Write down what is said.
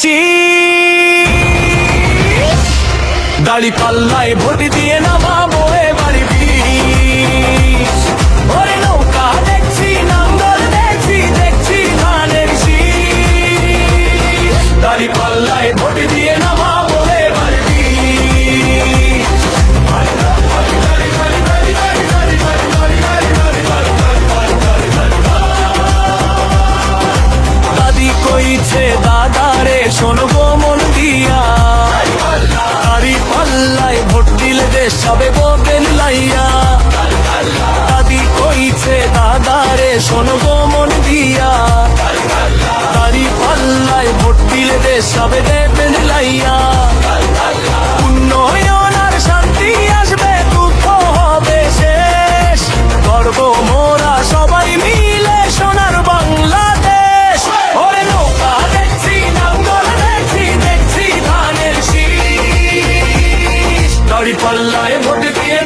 শীষ। দাড়ি পাল্লায় ভোট দিয়ে নামাবো এবারে বিষ। ওরে নৌকা দেখছি, নাঙ্গল দেখছি, দেখছি ধানের শীষ। দাড়ি পাল্লায় ভোট দিয়ে নামাবো এবারে বিষ। দাদি কইছে দাদারে শোনো গো মন দিয়া, দাড়ি পাল্লায় ভোট দিলে দেশ হবে বদল লাইয়া। দাদি কইছে দাদারে শোনো গো মন দিয়া, দাড়ি পাল্লায় ভোট দিলে দেশ হবে বদল লাইয়া। উন্নয়ন আর শান্তি আসবে, দুঃখ হবে শেষ, গর্ব মোরা সবাই মিলে সোনার বাংলাদেশ। ওরে নৌকা দেখছি, নাঙ্গল দেখছি, দেখছি ধানের শীষ। দাড়ি পাল্লায় ভোট দিয়ে